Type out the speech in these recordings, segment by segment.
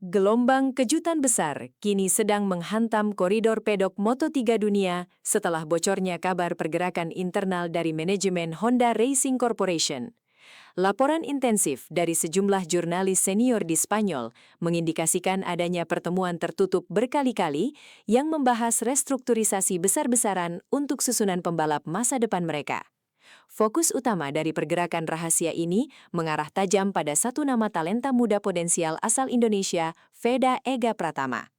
Gelombang kejutan besar kini sedang menghantam koridor pedok Moto3 dunia setelah bocornya kabar pergerakan internal dari manajemen Honda Racing Corporation. Laporan intensif dari sejumlah jurnalis senior di Spanyol mengindikasikan adanya pertemuan tertutup berkali-kali yang membahas restrukturisasi besar-besaran untuk susunan pembalap masa depan mereka. Fokus utama dari pergerakan rahasia ini mengarah tajam pada satu nama talenta muda potensial asal Indonesia, Veda Ega Pratama.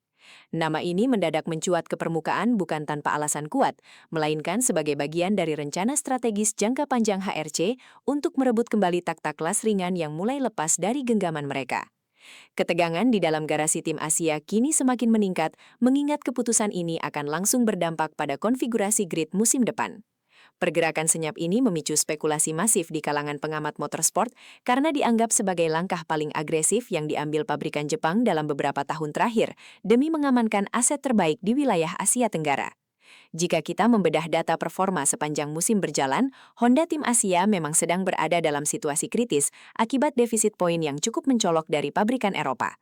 Nama ini mendadak mencuat ke permukaan bukan tanpa alasan kuat, melainkan sebagai bagian dari rencana strategis jangka panjang HRC untuk merebut kembali tak-tak kelas ringan yang mulai lepas dari genggaman mereka. Ketegangan di dalam garasi tim Asia kini semakin meningkat, mengingat keputusan ini akan langsung berdampak pada konfigurasi grid musim depan. Pergerakan senyap ini memicu spekulasi masif di kalangan pengamat motorsport karena dianggap sebagai langkah paling agresif yang diambil pabrikan Jepang dalam beberapa tahun terakhir demi mengamankan aset terbaik di wilayah Asia Tenggara. Jika kita membedah data performa sepanjang musim berjalan, Honda Tim Asia memang sedang berada dalam situasi kritis akibat defisit poin yang cukup mencolok dari pabrikan Eropa.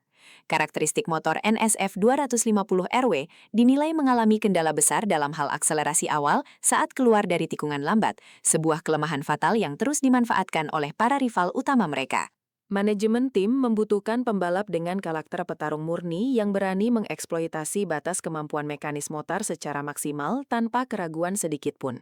Karakteristik motor NSF 250RW dinilai mengalami kendala besar dalam hal akselerasi awal saat keluar dari tikungan lambat, sebuah kelemahan fatal yang terus dimanfaatkan oleh para rival utama mereka. Manajemen tim membutuhkan pembalap dengan karakter petarung murni yang berani mengeksploitasi batas kemampuan mekanis motor secara maksimal tanpa keraguan sedikit pun.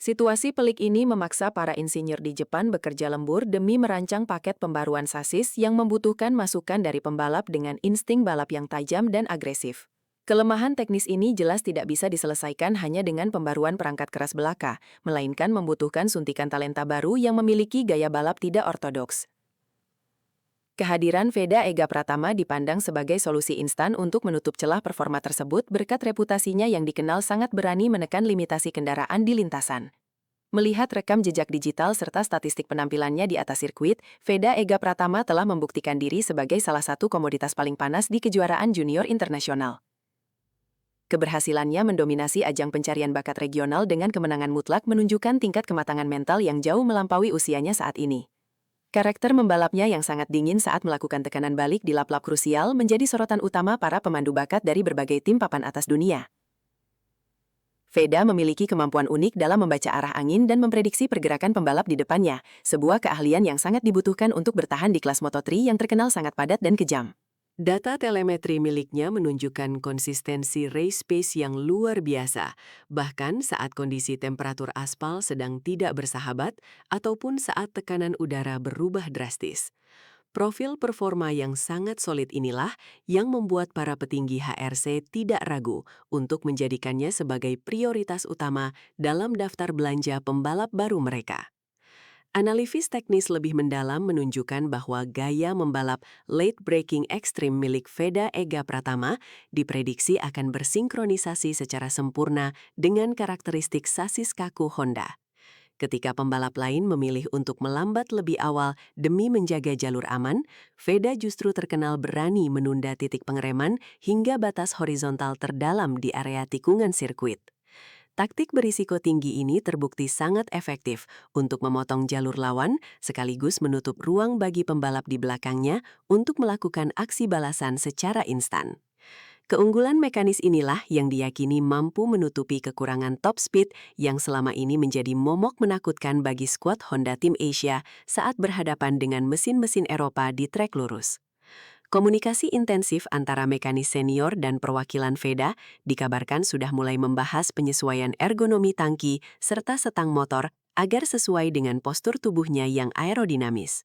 Situasi pelik ini memaksa para insinyur di Jepang bekerja lembur demi merancang paket pembaruan sasis yang membutuhkan masukan dari pembalap dengan insting balap yang tajam dan agresif. Kelemahan teknis ini jelas tidak bisa diselesaikan hanya dengan pembaruan perangkat keras belaka, melainkan membutuhkan suntikan talenta baru yang memiliki gaya balap tidak ortodoks. Kehadiran Veda Ega Pratama dipandang sebagai solusi instan untuk menutup celah performa tersebut berkat reputasinya yang dikenal sangat berani menekan limitasi kendaraan di lintasan. Melihat rekam jejak digital serta statistik penampilannya di atas sirkuit, Veda Ega Pratama telah membuktikan diri sebagai salah satu komoditas paling panas di kejuaraan junior internasional. Keberhasilannya mendominasi ajang pencarian bakat regional dengan kemenangan mutlak menunjukkan tingkat kematangan mental yang jauh melampaui usianya saat ini. Karakter membalapnya yang sangat dingin saat melakukan tekanan balik di lap-lap krusial menjadi sorotan utama para pemandu bakat dari berbagai tim papan atas dunia. Veda memiliki kemampuan unik dalam membaca arah angin dan memprediksi pergerakan pembalap di depannya, sebuah keahlian yang sangat dibutuhkan untuk bertahan di kelas Moto3 yang terkenal sangat padat dan kejam. Data telemetri miliknya menunjukkan konsistensi race pace yang luar biasa, bahkan saat kondisi temperatur aspal sedang tidak bersahabat ataupun saat tekanan udara berubah drastis. Profil performa yang sangat solid inilah yang membuat para petinggi HRC tidak ragu untuk menjadikannya sebagai prioritas utama dalam daftar belanja pembalap baru mereka. Analisis teknis lebih mendalam menunjukkan bahwa gaya membalap late braking ekstrim milik Veda Ega Pratama diprediksi akan bersinkronisasi secara sempurna dengan karakteristik sasis kaku Honda. Ketika pembalap lain memilih untuk melambat lebih awal demi menjaga jalur aman, Veda justru terkenal berani menunda titik pengereman hingga batas horizontal terdalam di area tikungan sirkuit. Taktik berisiko tinggi ini terbukti sangat efektif untuk memotong jalur lawan sekaligus menutup ruang bagi pembalap di belakangnya untuk melakukan aksi balasan secara instan. Keunggulan mekanis inilah yang diyakini mampu menutupi kekurangan top speed yang selama ini menjadi momok menakutkan bagi skuad Honda Tim Asia saat berhadapan dengan mesin-mesin Eropa di trek lurus. Komunikasi intensif antara mekanis senior dan perwakilan Veda dikabarkan sudah mulai membahas penyesuaian ergonomi tangki serta setang motor agar sesuai dengan postur tubuhnya yang aerodinamis.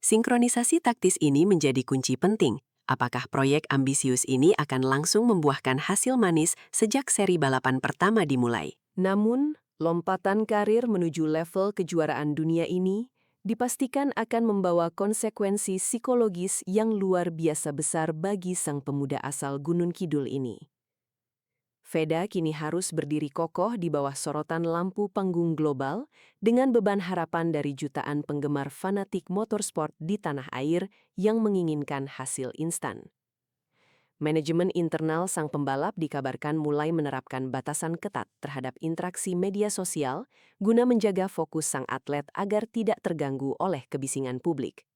Sinkronisasi taktis ini menjadi kunci penting. Apakah proyek ambisius ini akan langsung membuahkan hasil manis sejak seri balapan pertama dimulai? Namun, lompatan karir menuju level kejuaraan dunia ini dipastikan akan membawa konsekuensi psikologis yang luar biasa besar bagi sang pemuda asal Gunung Kidul ini. Veda kini harus berdiri kokoh di bawah sorotan lampu panggung global dengan beban harapan dari jutaan penggemar fanatik motorsport di tanah air yang menginginkan hasil instan. Manajemen internal sang pembalap dikabarkan mulai menerapkan batasan ketat terhadap interaksi media sosial guna menjaga fokus sang atlet agar tidak terganggu oleh kebisingan publik.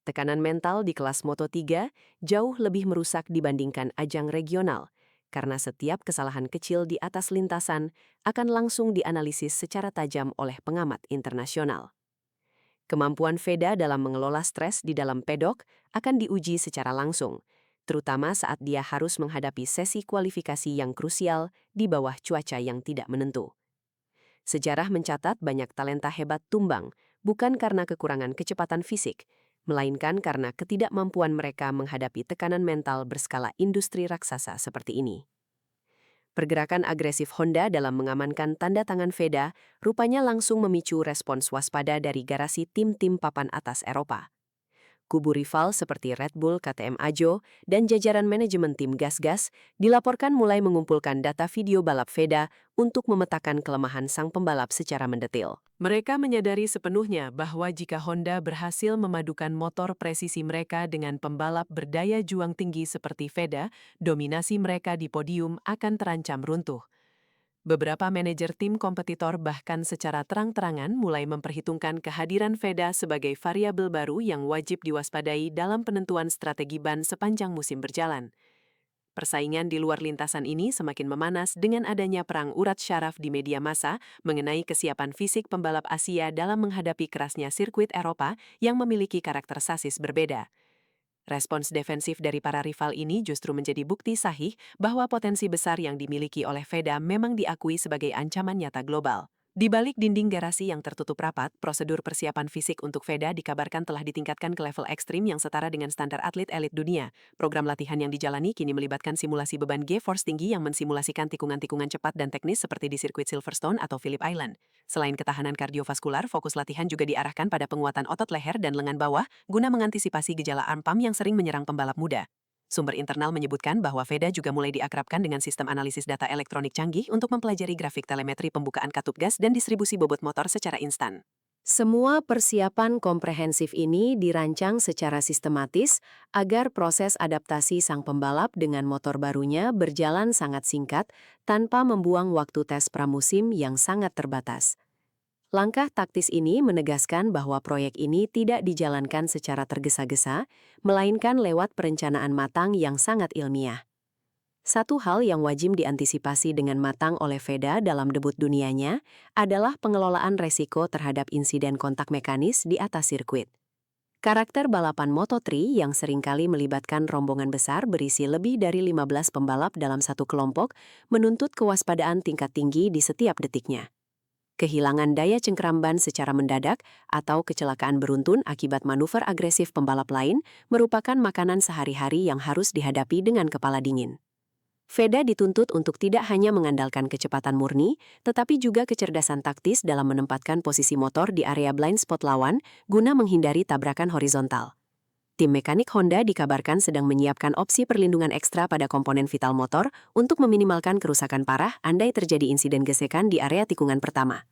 Tekanan mental di kelas Moto3 jauh lebih merusak dibandingkan ajang regional, karena setiap kesalahan kecil di atas lintasan akan langsung dianalisis secara tajam oleh pengamat internasional. Kemampuan Veda dalam mengelola stres di dalam pedok akan diuji secara langsung, terutama saat dia harus menghadapi sesi kualifikasi yang krusial di bawah cuaca yang tidak menentu. Sejarah mencatat banyak talenta hebat tumbang, bukan karena kekurangan kecepatan fisik, melainkan karena ketidakmampuan mereka menghadapi tekanan mental berskala industri raksasa seperti ini. Pergerakan agresif Honda dalam mengamankan tanda tangan Veda rupanya langsung memicu respons waspada dari garasi tim-tim papan atas Eropa. Kubu rival seperti Red Bull, KTM Ajo, dan jajaran manajemen tim Gas-Gas dilaporkan mulai mengumpulkan data video balap Veda untuk memetakan kelemahan sang pembalap secara mendetil. Mereka menyadari sepenuhnya bahwa jika Honda berhasil memadukan motor presisi mereka dengan pembalap berdaya juang tinggi seperti Veda, dominasi mereka di podium akan terancam runtuh. Beberapa manajer tim kompetitor bahkan secara terang-terangan mulai memperhitungkan kehadiran Veda sebagai variabel baru yang wajib diwaspadai dalam penentuan strategi ban sepanjang musim berjalan. Persaingan di luar lintasan ini semakin memanas dengan adanya perang urat syaraf di media massa mengenai kesiapan fisik pembalap Asia dalam menghadapi kerasnya sirkuit Eropa yang memiliki karakter sasis berbeda. Respons defensif dari para rival ini justru menjadi bukti sahih bahwa potensi besar yang dimiliki oleh Veda memang diakui sebagai ancaman nyata global. Di balik dinding garasi yang tertutup rapat, prosedur persiapan fisik untuk Veda dikabarkan telah ditingkatkan ke level ekstrim yang setara dengan standar atlet elit dunia. Program latihan yang dijalani kini melibatkan simulasi beban G-force tinggi yang mensimulasikan tikungan-tikungan cepat dan teknis seperti di sirkuit Silverstone atau Phillip Island. Selain ketahanan kardiovaskular, fokus latihan juga diarahkan pada penguatan otot leher dan lengan bawah guna mengantisipasi gejala arm pump yang sering menyerang pembalap muda. Sumber internal menyebutkan bahwa Veda juga mulai diakrabkan dengan sistem analisis data elektronik canggih untuk mempelajari grafik telemetri pembukaan katup gas dan distribusi bobot motor secara instan. Semua persiapan komprehensif ini dirancang secara sistematis agar proses adaptasi sang pembalap dengan motor barunya berjalan sangat singkat tanpa membuang waktu tes pramusim yang sangat terbatas. Langkah taktis ini menegaskan bahwa proyek ini tidak dijalankan secara tergesa-gesa, melainkan lewat perencanaan matang yang sangat ilmiah. Satu hal yang wajib diantisipasi dengan matang oleh Veda dalam debut dunianya adalah pengelolaan resiko terhadap insiden kontak mekanis di atas sirkuit. Karakter balapan Moto3 yang seringkali melibatkan rombongan besar berisi lebih dari 15 pembalap dalam satu kelompok menuntut kewaspadaan tingkat tinggi di setiap detiknya. Kehilangan daya cengkeram ban secara mendadak atau kecelakaan beruntun akibat manuver agresif pembalap lain merupakan makanan sehari-hari yang harus dihadapi dengan kepala dingin. Veda dituntut untuk tidak hanya mengandalkan kecepatan murni, tetapi juga kecerdasan taktis dalam menempatkan posisi motor di area blind spot lawan guna menghindari tabrakan horizontal. Tim mekanik Honda dikabarkan sedang menyiapkan opsi perlindungan ekstra pada komponen vital motor untuk meminimalkan kerusakan parah andai terjadi insiden gesekan di area tikungan pertama.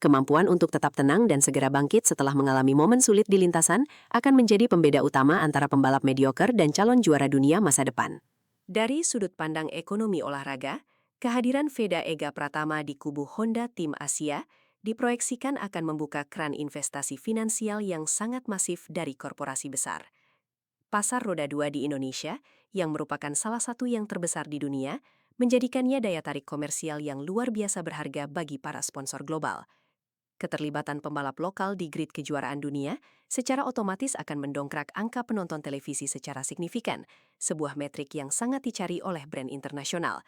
Kemampuan untuk tetap tenang dan segera bangkit setelah mengalami momen sulit di lintasan akan menjadi pembeda utama antara pembalap mediocre dan calon juara dunia masa depan. Dari sudut pandang ekonomi olahraga, kehadiran Veda Ega Pratama di kubu Honda Tim Asia diproyeksikan akan membuka keran investasi finansial yang sangat masif dari korporasi besar. Pasar roda 2 di Indonesia, yang merupakan salah satu yang terbesar di dunia, menjadikannya daya tarik komersial yang luar biasa berharga bagi para sponsor global. Keterlibatan pembalap lokal di grid kejuaraan dunia secara otomatis akan mendongkrak angka penonton televisi secara signifikan, sebuah metrik yang sangat dicari oleh brand internasional.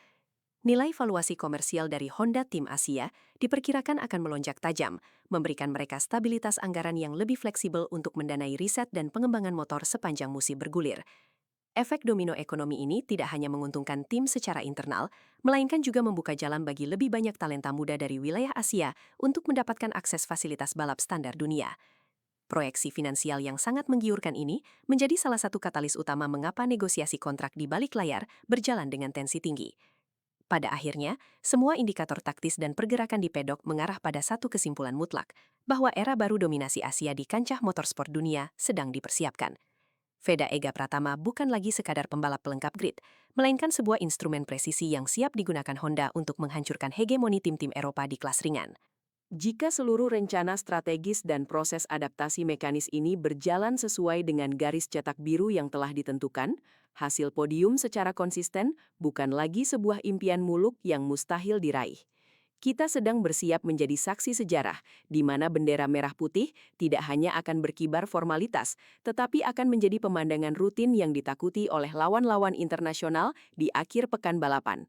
Nilai valuasi komersial dari Honda Tim Asia diperkirakan akan melonjak tajam, memberikan mereka stabilitas anggaran yang lebih fleksibel untuk mendanai riset dan pengembangan motor sepanjang musim bergulir. Efek domino ekonomi ini tidak hanya menguntungkan tim secara internal, melainkan juga membuka jalan bagi lebih banyak talenta muda dari wilayah Asia untuk mendapatkan akses fasilitas balap standar dunia. Proyeksi finansial yang sangat menggiurkan ini menjadi salah satu katalis utama mengapa negosiasi kontrak di balik layar berjalan dengan tensi tinggi. Pada akhirnya, semua indikator taktis dan pergerakan di pedok mengarah pada satu kesimpulan mutlak, bahwa era baru dominasi Asia di kancah motorsport dunia sedang dipersiapkan. Veda Ega Pratama bukan lagi sekadar pembalap pelengkap grid, melainkan sebuah instrumen presisi yang siap digunakan Honda untuk menghancurkan hegemoni tim-tim Eropa di kelas ringan. Jika seluruh rencana strategis dan proses adaptasi mekanis ini berjalan sesuai dengan garis cetak biru yang telah ditentukan, hasil podium secara konsisten bukan lagi sebuah impian muluk yang mustahil diraih. Kita sedang bersiap menjadi saksi sejarah, di mana bendera merah putih tidak hanya akan berkibar formalitas, tetapi akan menjadi pemandangan rutin yang ditakuti oleh lawan-lawan internasional di akhir pekan balapan.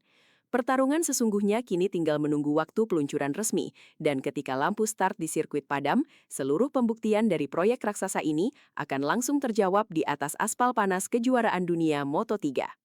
Pertarungan sesungguhnya kini tinggal menunggu waktu peluncuran resmi, dan ketika lampu start di sirkuit padam, seluruh pembuktian dari proyek raksasa ini akan langsung terjawab di atas aspal panas kejuaraan dunia Moto3.